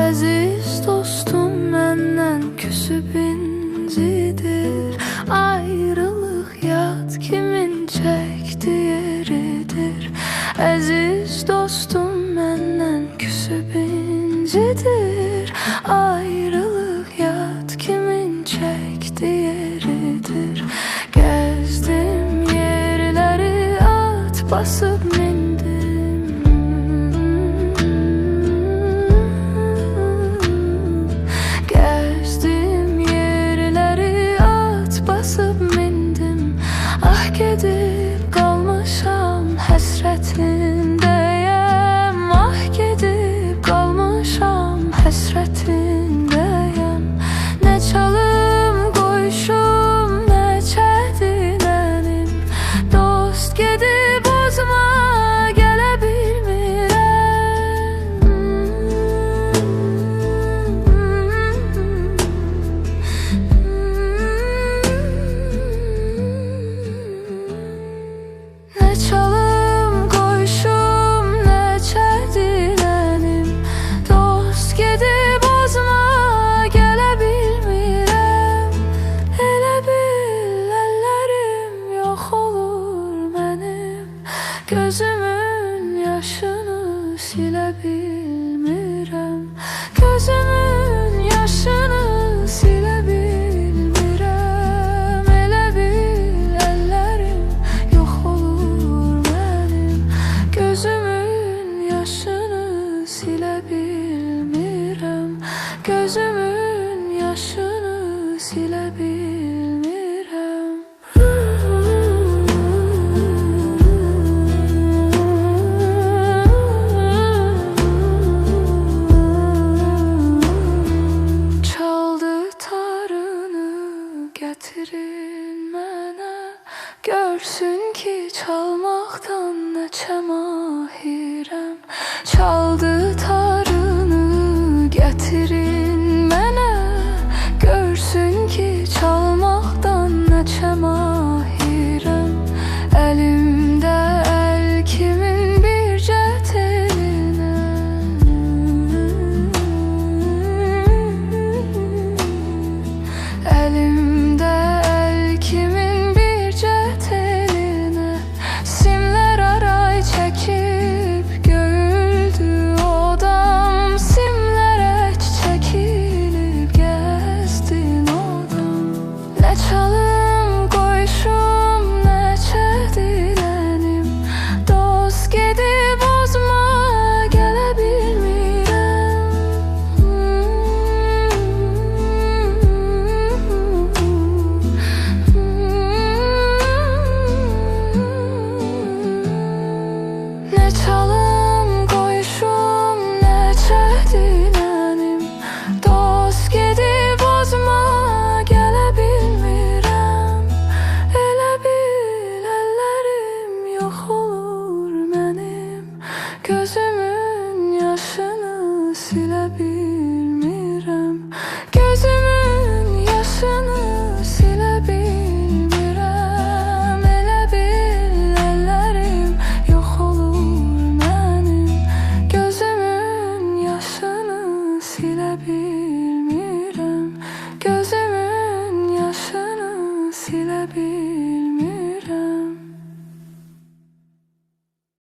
Aziz dostum məndən küsüb incidir. Ayrılıq yad kimin çəkdi yeridir. Aziz dostum məndən küsüb incidir. Ayrılıq yad kimin çəkdi yeridir. Gəzdim yerləri at basıb mindim. Gedib qalmışam həsrətindəyəm. Ah, gedib qalmışam həsrətindəyəm. Nə çalım qoyuşum, nə çətinənim. Dost gedib özümə gələ bilmirəm. Ne çalım qoyuşum, nə çətinənim. Dost gedib özümə gələ bilmirəm. Elə bil əllərim yox olur mənim. Gözümün yaşını silə bilmirəm. Gözümün yaşını silə bilmirəm. Elə bil əllərim yox olur mənim. Gözümün yaşını silə bilmirəm. Gözümün yaşını silə bilmirəm. Çaldı tarını gətirin mənə. Görsün ki çalmaqdan neçə mahirəm. Çaldı tarını gətirin mənə. Görsün ki çalmaqdan neçə mahirəm. Əlimdə əl kimin bircə telinə. Əlimdə əl kimin bircə telinə. Simlər aray çəkib göyüldü odam. Simlərə çəkilib gəzdin odam. Nə çalım qoyuşum, nə çətinənim. Dost gedib özümə gələ bilmirəm. Ne çalım qoyuşum, nə çətinənim. Dost gedib özümə gələ bilmirəm. Elə bil əllərim yox olur mənim. Gözümün yaşını silə bilmirəm. Gözümün yaşını silə bilmirəm. Elə bil əllərim yox olur mənim. Gözümün yaşını silə bilmirəm. Gözümün yaşını silə bilmirəm.